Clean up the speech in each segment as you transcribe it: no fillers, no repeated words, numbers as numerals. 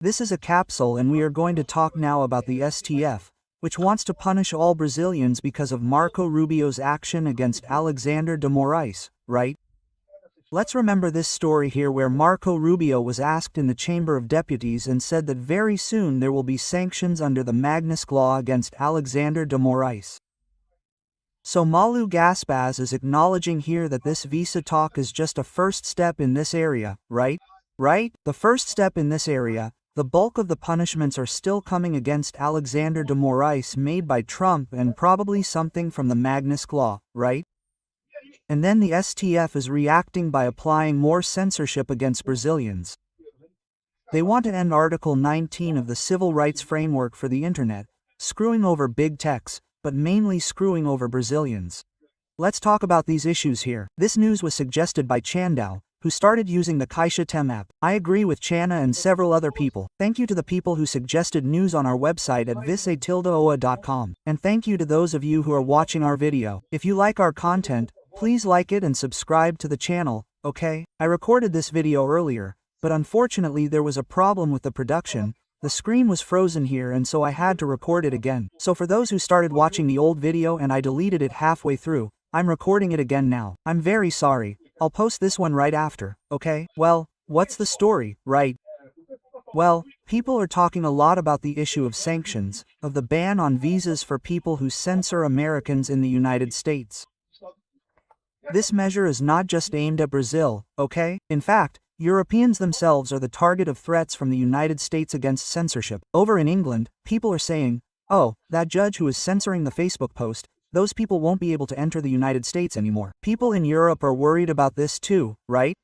This is a capsule and we are going to talk now about the STF, which wants to punish all Brazilians because of Marco Rubio's action against Alexander de Moraes, right? Let's remember this story here where Marco Rubio was asked in the Chamber of Deputies and said that very soon there will be sanctions under the Magnitsky Law against Alexander de Moraes. So Malu Gaspaz is acknowledging here that this visa talk is just a first step in this area, right? Right? The first step in this area. The bulk of the punishments are still coming against Alexander de Moraes made by Trump and probably something from the Magnitsky Law, right? And then the STF is reacting by applying more censorship against Brazilians. They want to end Article 19 of the Civil Rights Framework for the Internet, screwing over big techs, but mainly screwing over Brazilians. Let's talk about these issues here. This news was suggested by Chandao, who started using the Caixa TEM app. I agree with Chana and several other people. Thank you to the people who suggested news on our website at vice-oa.com. And thank you to those of you who are watching our video. If you like our content, please like it and subscribe to the channel, okay? I recorded this video earlier, but unfortunately there was a problem with the production. The screen was frozen here and so I had to record it again. So for those who started watching the old video and I deleted it halfway through, I'm recording it again now. I'm very sorry. I'll post this one right after, okay? Well, what's the story, right? Well, people are talking a lot about the issue of sanctions, of the ban on visas for people who censor Americans in the United States. This measure is not just aimed at Brazil, okay? In fact, Europeans themselves are the target of threats from the United States against censorship. Over in England, people are saying, oh, that judge who is censoring the Facebook post, those people won't be able to enter the United States anymore. People in Europe are worried about this too, right?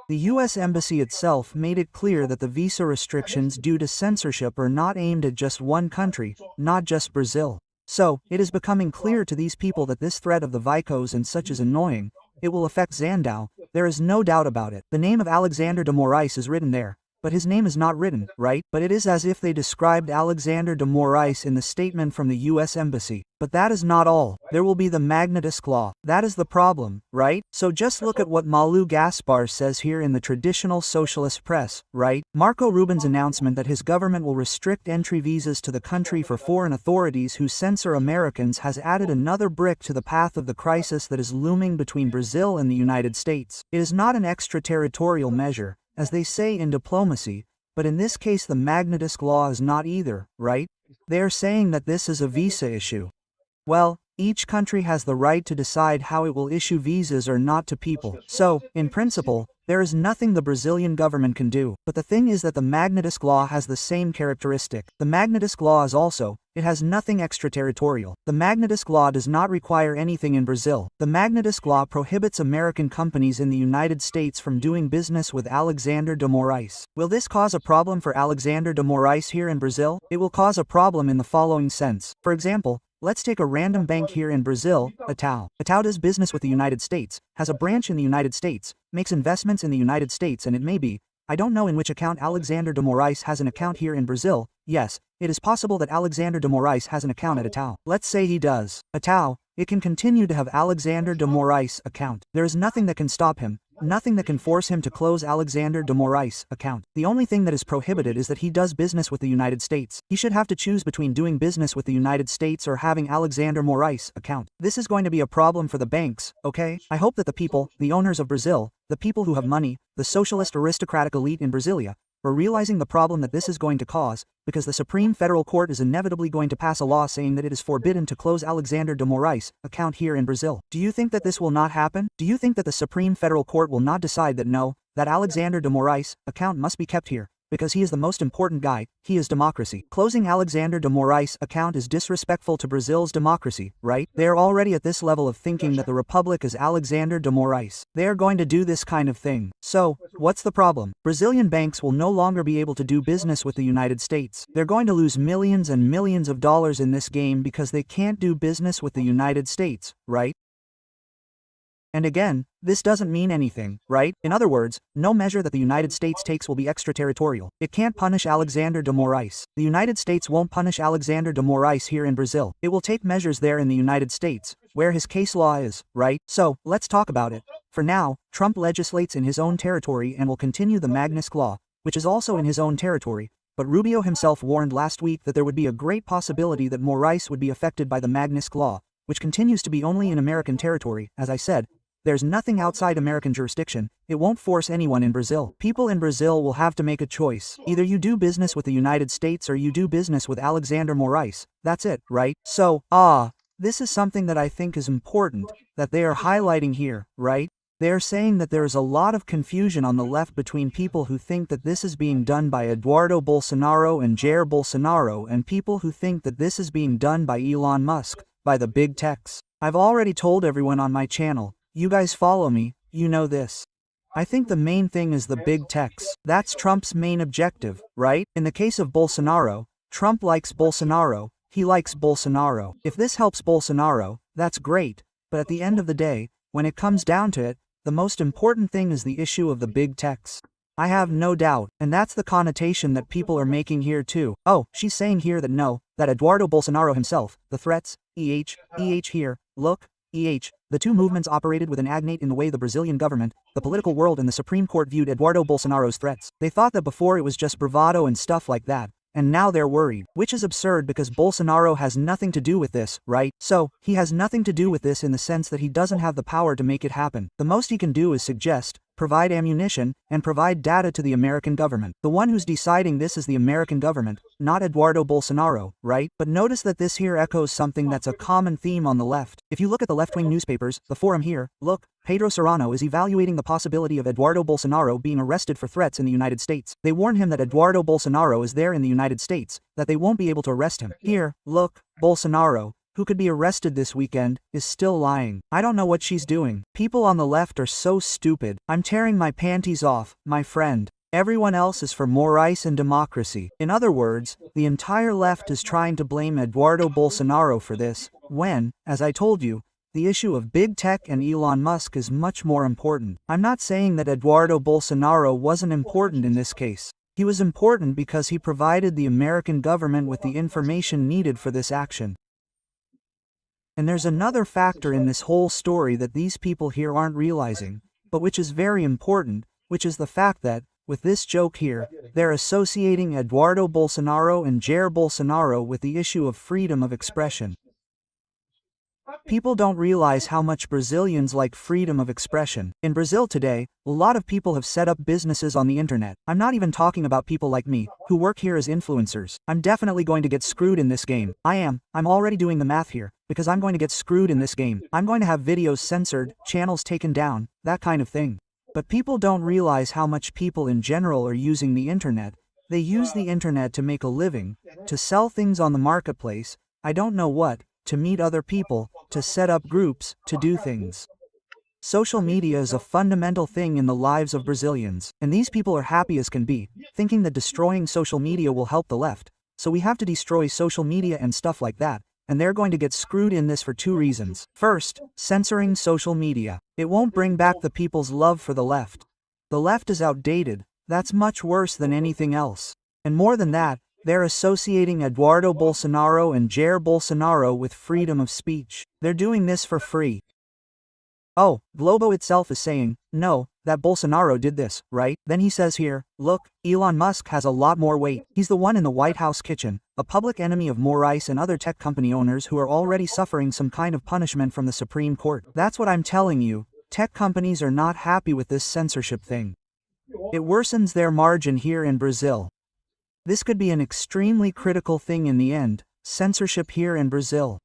The US Embassy itself made it clear that the visa restrictions due to censorship are not aimed at just one country, not just Brazil. So, it is becoming clear to these people that this threat of the Vicos and such is annoying. It will affect Zandau, there is no doubt about it. The name of Alexander de Moraes is written there. But his name is not written, right? But it is as if they described Alexander de Moraes in the statement from the US Embassy. But that is not all. There will be the Magnitsky Law. That is the problem, right? So just look at what Malu Gaspar says here in the traditional socialist press, right? Marco Rubio's announcement that his government will restrict entry visas to the country for foreign authorities who censor Americans has added another brick to the path of the crisis that is looming between Brazil and the United States. It is not an extraterritorial measure, as they say in diplomacy, but in this case the Magnitsky Law is not either, right? They are saying that this is a visa issue. Well, each country has the right to decide how it will issue visas or not to people. So, in principle, there is nothing the Brazilian government can do. But the thing is that the Magnitsky Law has the same characteristic. The Magnitsky Law is also, it has nothing extraterritorial. The Magnitsky Law does not require anything in Brazil. The Magnitsky Law prohibits American companies in the United States from doing business with Alexander de Moraes. Will this cause a problem for Alexander de Moraes here in Brazil? It will cause a problem in the following sense. For example, let's take a random bank here in Brazil, Itaú. Itaú does business with the United States, has a branch in the United States, makes investments in the United States, and it may be, I don't know in which account Alexander de Moraes has an account here in Brazil. Yes, it is possible that Alexander de Moraes has an account at Itaú. Let's say he does. Itaú, it can continue to have Alexander de Moraes account. There is nothing that can stop him. Nothing that can force him to close Alexander de Moraes account. The only thing that is prohibited is that he does business with the United States. He should have to choose between doing business with the United States or having Alexander Moraes account. This is going to be a problem for the banks, okay? I hope that the people, the owners of Brazil, the people who have money, the socialist aristocratic elite in Brasilia, are realizing the problem that this is going to cause, because the Supreme Federal Court is inevitably going to pass a law saying that it is forbidden to close Alexander de Moraes' account here in Brazil. Do you think that this will not happen? Do you think that the Supreme Federal Court will not decide that no, that Alexander de Moraes' account must be kept here? Because he is the most important guy, he is democracy. Closing Alexander de Moraes' account is disrespectful to Brazil's democracy, right? They are already at this level of thinking that the republic is Alexander de Moraes. They are going to do this kind of thing. So, what's the problem? Brazilian banks will no longer be able to do business with the United States. They're going to lose millions and millions of dollars in this game because they can't do business with the United States, right? And again, this doesn't mean anything, right? In other words, no measure that the United States takes will be extraterritorial. It can't punish Alexander de Moraes. The United States won't punish Alexander de Moraes here in Brazil. It will take measures there in the United States, where his case law is, right? So, let's talk about it. For now, Trump legislates in his own territory and will continue the Magnitsky Law, which is also in his own territory, but Rubio himself warned last week that there would be a great possibility that Moraes would be affected by the Magnitsky Law, which continues to be only in American territory. As I said, there's nothing outside American jurisdiction. It won't force anyone in Brazil. People in Brazil will have to make a choice. Either you do business with the United States or you do business with Alexander Moraes. That's it, right? So, this is something that I think is important, that they are highlighting here, right? They are saying that there is a lot of confusion on the left between people who think that this is being done by Eduardo Bolsonaro and Jair Bolsonaro and people who think that this is being done by Elon Musk, by the big techs. I've already told everyone on my channel, you guys follow me, you know this. I think the main thing is the big techs. That's Trump's main objective, right? In the case of Bolsonaro, Trump likes Bolsonaro, he likes Bolsonaro. If this helps Bolsonaro, that's great, but at the end of the day, when it comes down to it, the most important thing is the issue of the big techs. I have no doubt, and that's the connotation that people are making here too. Oh, she's saying here that no, that Eduardo Bolsonaro himself, the threats, here, look, the two movements operated with an agnate in the way the Brazilian government, the political world and the Supreme Court viewed Eduardo Bolsonaro's threats. They thought that before it was just bravado and stuff like that, and now they're worried, which is absurd because Bolsonaro has nothing to do with this, right? So, he has nothing to do with this in the sense that he doesn't have the power to make it happen. The most he can do is suggest, provide ammunition, and provide data to the American government. The one who's deciding this is the American government, not Eduardo Bolsonaro, right? But notice that this here echoes something that's a common theme on the left. If you look at the left-wing newspapers, the Forum here, look, Pedro Serrano is evaluating the possibility of Eduardo Bolsonaro being arrested for threats in the United States. They warn him that Eduardo Bolsonaro is there in the United States, that they won't be able to arrest him. Here, look, Bolsonaro, who could be arrested this weekend, is still lying. I don't know what she's doing. People on the left are so stupid. I'm tearing my panties off, my friend. Everyone else is for Moraes and democracy. In other words, the entire left is trying to blame Eduardo Bolsonaro for this, when, as I told you, the issue of big tech and Elon Musk is much more important. I'm not saying that Eduardo Bolsonaro wasn't important in this case. He was important because he provided the American government with the information needed for this action. And there's another factor in this whole story that these people here aren't realizing, but which is very important, which is the fact that, with this joke here, they're associating Eduardo Bolsonaro and Jair Bolsonaro with the issue of freedom of expression. People don't realize how much Brazilians like freedom of expression. In Brazil today, a lot of people have set up businesses on the internet. I'm not even talking about people like me, who work here as influencers. I'm definitely going to get screwed in this game. I'm already doing the math here, because I'm going to get screwed in this game. I'm going to have videos censored, channels taken down, that kind of thing. But people don't realize how much people in general are using the internet. They use the internet to make a living, to sell things on the marketplace, I don't know what, to meet other people, to set up groups, to do things. Social media is a fundamental thing in the lives of Brazilians, and these people are happy as can be, thinking that destroying social media will help the left, so we have to destroy social media and stuff like that, and they're going to get screwed in this for two reasons. First, censoring social media. It won't bring back the people's love for the left. The left is outdated, that's much worse than anything else. And more than that, they're associating Eduardo Bolsonaro and Jair Bolsonaro with freedom of speech. They're doing this for free. Oh, Globo itself is saying, no, that Bolsonaro did this, right? Then he says here, look, Elon Musk has a lot more weight. He's the one in the White House kitchen, a public enemy of Moraes and other tech company owners who are already suffering some kind of punishment from the Supreme Court. That's what I'm telling you, tech companies are not happy with this censorship thing. It worsens their margin here in Brazil. This could be an extremely critical thing in the end, censorship here in Brazil.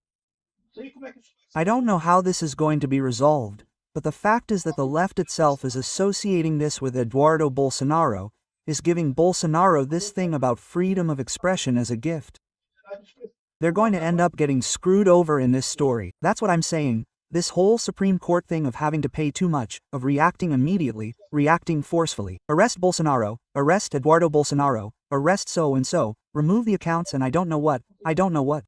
I don't know how this is going to be resolved, but the fact is that the left itself is associating this with Eduardo Bolsonaro, is giving Bolsonaro this thing about freedom of expression as a gift. They're going to end up getting screwed over in this story. That's what I'm saying. This whole Supreme Court thing of having to pay too much, of reacting immediately, reacting forcefully. Arrest Bolsonaro, arrest Eduardo Bolsonaro, arrest so-and-so, remove the accounts and I don't know what.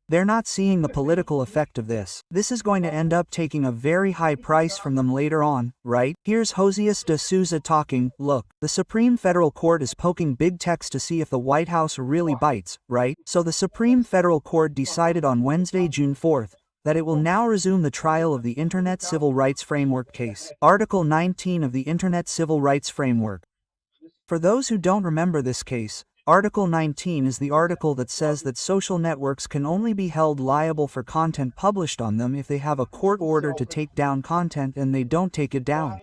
They're not seeing the political effect of this. This is going to end up taking a very high price from them later on, right? Here's Josias de Souza talking, look, the Supreme Federal Court is poking big techs to see if the White House really bites, right? So the Supreme Federal Court decided on Wednesday, June 4th, that it will now resume the trial of the Internet Civil Rights Framework case. Article 19 of the Internet Civil Rights Framework. For those who don't remember this case, Article 19 is the article that says that social networks can only be held liable for content published on them if they have a court order to take down content and they don't take it down.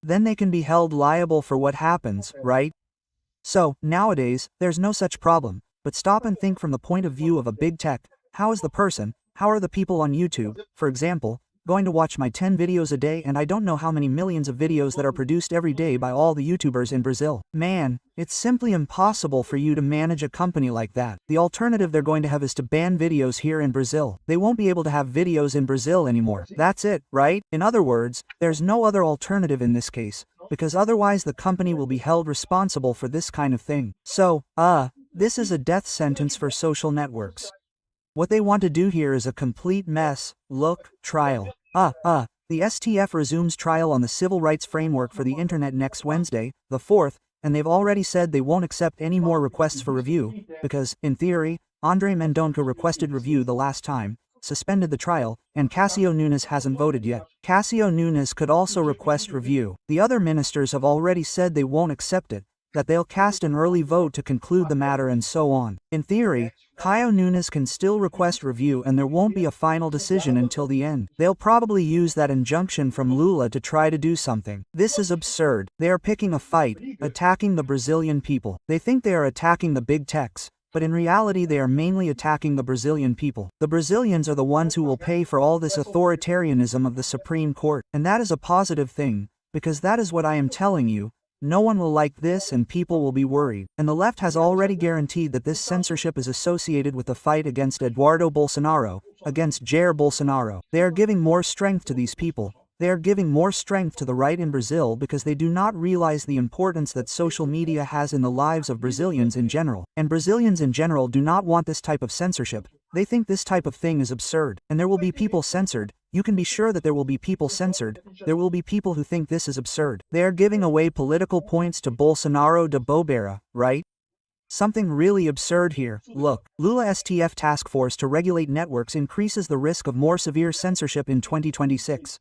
Then they can be held liable for what happens, right? So, nowadays, there's no such problem, but stop and think from the point of view of a big tech. How is the person, how are the people on YouTube, for example, going to watch my 10 videos a day and I don't know how many millions of videos that are produced every day by all the YouTubers in Brazil? Man, it's simply impossible for you to manage a company like that. The alternative they're going to have is to ban videos here in Brazil. They won't be able to have videos in Brazil anymore. That's it, right? In other words, there's no other alternative in this case, because otherwise the company will be held responsible for this kind of thing. So, this is a death sentence for social networks. What they want to do here is a complete mess. Look, trial. The STF resumes trial on the civil rights framework for the internet next Wednesday, the 4th, and they've already said they won't accept any more requests for review, because, in theory, Andre Mendonça requested review the last time, suspended the trial, and Cássio Nunes hasn't voted yet. Cássio Nunes could also request review. The other ministers have already said they won't accept it, that they'll cast an early vote to conclude the matter and so on. In theory, Cássio Nunes can still request review and there won't be a final decision until the end. They'll probably use that injunction from Lula to try to do something. This is absurd. They are picking a fight, attacking the Brazilian people. They think they are attacking the big techs, but in reality they are mainly attacking the Brazilian people. The Brazilians are the ones who will pay for all this authoritarianism of the Supreme Court. And that is a positive thing, because that is what I am telling you. No one will like this and people will be worried. And the left has already guaranteed that this censorship is associated with the fight against Eduardo Bolsonaro, against Jair Bolsonaro. They are giving more strength to these people. They are giving more strength to the right in Brazil because they do not realize the importance that social media has in the lives of Brazilians in general. And Brazilians in general do not want this type of censorship. They think this type of thing is absurd. And there will be people censored. You can be sure that there will be people censored. There will be people who think this is absurd. They are giving away political points to Bolsonaro de bobeira, right? Something really absurd here. Look, Lula STF task force to regulate networks increases the risk of more severe censorship in 2026.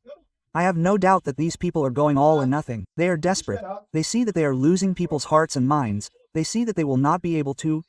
I have no doubt that these people are going all or nothing. They are desperate. They see that they are losing people's hearts and minds. They see that they will not be able to,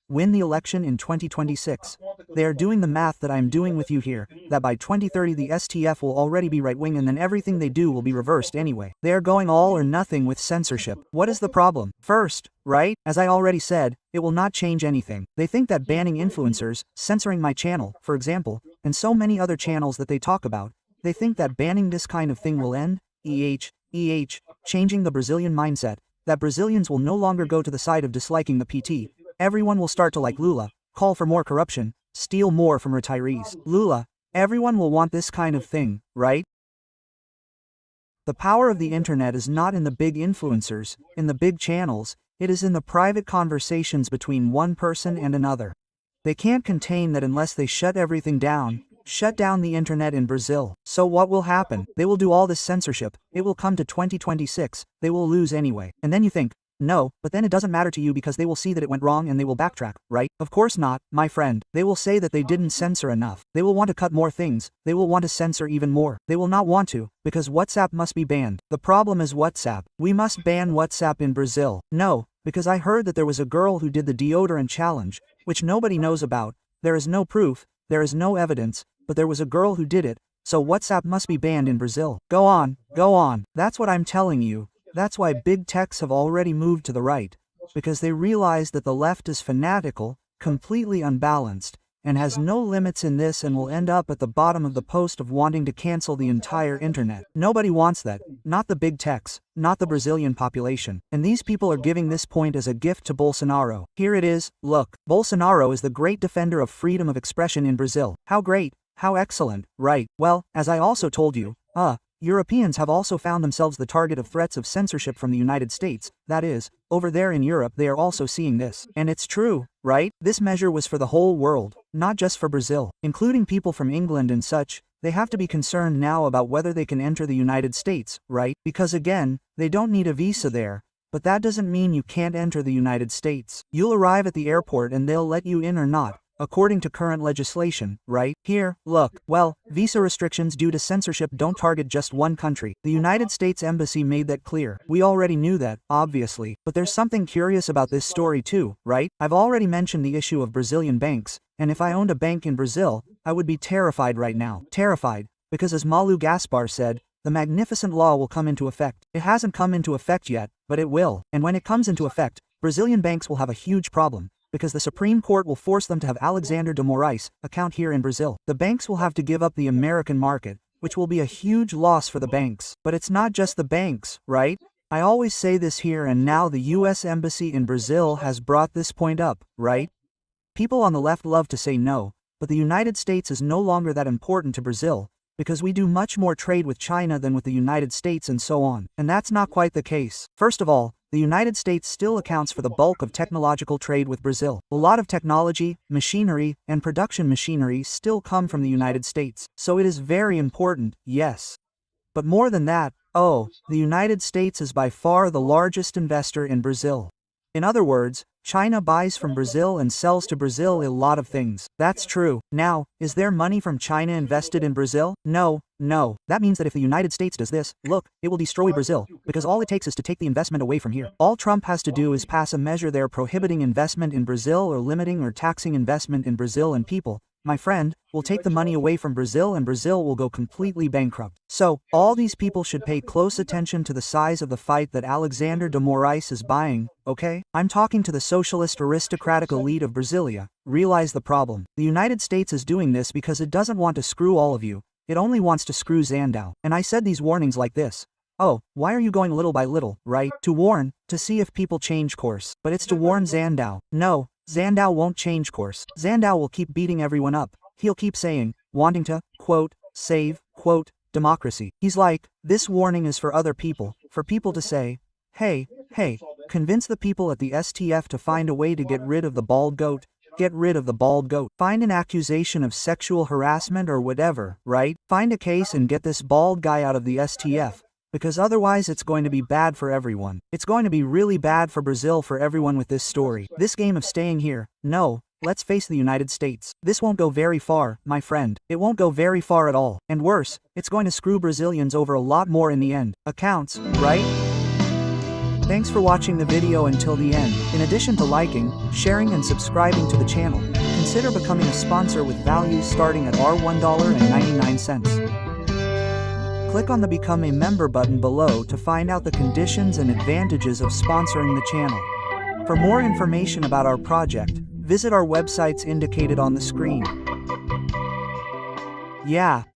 win the election in 2026. They are doing the math that I am doing with you here, that by 2030 the STF will already be right-wing and then everything they do will be reversed anyway. They are going all or nothing with censorship. What is the problem? First, right? As I already said, it will not change anything. They think that banning influencers, censoring my channel, for example, and so many other channels that they talk about, they think that banning this kind of thing will end, changing the Brazilian mindset, that Brazilians will no longer go to the side of disliking the PT. Everyone will start to like Lula, call for more corruption, steal more from retirees. Lula, everyone will want this kind of thing, right? The power of the internet is not in the big influencers, in the big channels, it is in the private conversations between one person and another. They can't contain that unless they shut everything down, shut down the internet in Brazil. So what will happen? They will do all this censorship, it will come to 2026, they will lose anyway. And then you think, no, but then it doesn't matter to you because they will see that it went wrong and they will backtrack, right? Of course not, my friend. They will say that they didn't censor enough. They will want to cut more things. They will want to censor even more. They will not want to, because WhatsApp must be banned. The problem is WhatsApp. We must ban WhatsApp in Brazil. No, because I heard that there was a girl who did the deodorant challenge, which nobody knows about. There is no proof, there is no evidence, but there was a girl who did it, so WhatsApp must be banned in Brazil. Go on, go on. That's what I'm telling you. That's why big techs have already moved to the right, because they realize that the left is fanatical, completely unbalanced, and has no limits in this and will end up at the bottom of the post of wanting to cancel the entire internet. Nobody wants that, not the big techs, not the Brazilian population. And these people are giving this point as a gift to Bolsonaro. Here it is, look, Bolsonaro is the great defender of freedom of expression in Brazil. How great, how excellent, right? Well, as I also told you, Europeans have also found themselves the target of threats of censorship from the United States. That is, over there in Europe they are also seeing this. And it's true, right? This measure was for the whole world, not just for Brazil, including people from England and such. They have to be concerned now about whether they can enter the United States, right? Because again, they don't need a visa there. But that doesn't mean you can't enter the United States. You'll arrive at the airport and they'll let you in or not. according to current legislation, right? Here, look. Well, visa restrictions due to censorship don't target just one country. The United States Embassy made that clear. We already knew that, obviously. But there's something curious about this story too, right? I've already mentioned the issue of Brazilian banks, and if I owned a bank in Brazil, I would be terrified right now. Terrified, because as Malu Gaspar said, the magnificent law will come into effect. It hasn't come into effect yet, but it will. And when it comes into effect, Brazilian banks will have a huge problem, because the Supreme Court will force them to have Alexandre de Moraes account here in Brazil. The banks will have to give up the American market, which will be a huge loss for the banks. But it's not just the banks, right? I always say this here, and now the US Embassy in Brazil has brought this point up, right? People on the left love to say no, but the United States is no longer that important to Brazil, because we do much more trade with China than with the United States and so on. And that's not quite the case. First of all, the United States still accounts for the bulk of technological trade with Brazil. A lot of technology, machinery, and production machinery still come from the United States. So it is very important, yes. But more than that, the United States is by far the largest investor in Brazil. In other words, China buys from Brazil and sells to Brazil a lot of things. That's true. Now, is there money from China invested in Brazil? No. That means that if the United States does this, look, it will destroy Brazil, because all it takes is to take the investment away from here. All Trump has to do is pass a measure there prohibiting investment in Brazil or limiting or taxing investment in Brazil, and people, my friend, will take the money away from Brazil and Brazil will go completely bankrupt. So, all these people should pay close attention to the size of the fight that Alexandre de Moraes is buying, okay? I'm talking to the socialist aristocratic elite of Brasilia. Realize the problem. The United States is doing this because it doesn't want to screw all of you. It only wants to screw Sandow. And I said these warnings like this. Oh, why are you going little by little, right? To warn, to see if people change course. But it's to warn Sandow. No, Sandow won't change course. Sandow will keep beating everyone up. He'll keep saying, wanting to, quote, save, quote, democracy. He's like, this warning is for other people, for people to say, hey, convince the people at the STF to find a way to get rid of the bald goat. Get rid of the bald goat. Find an accusation of sexual harassment or whatever, right? Find a case and get this bald guy out of the STF. Because otherwise it's going to be bad for everyone. It's going to be really bad for Brazil, for everyone with this story. This game of staying here, no, let's face the United States. This won't go very far, my friend. It won't go very far at all. And worse, it's going to screw Brazilians over a lot more in the end. Accounts, right? Thanks for watching the video until the end. In addition to liking, sharing and subscribing to the channel, consider becoming a sponsor with values starting at $1.99. Click on the Become a Member button below to find out the conditions and advantages of sponsoring the channel. For more information about our project, visit our websites indicated on the screen. Yeah.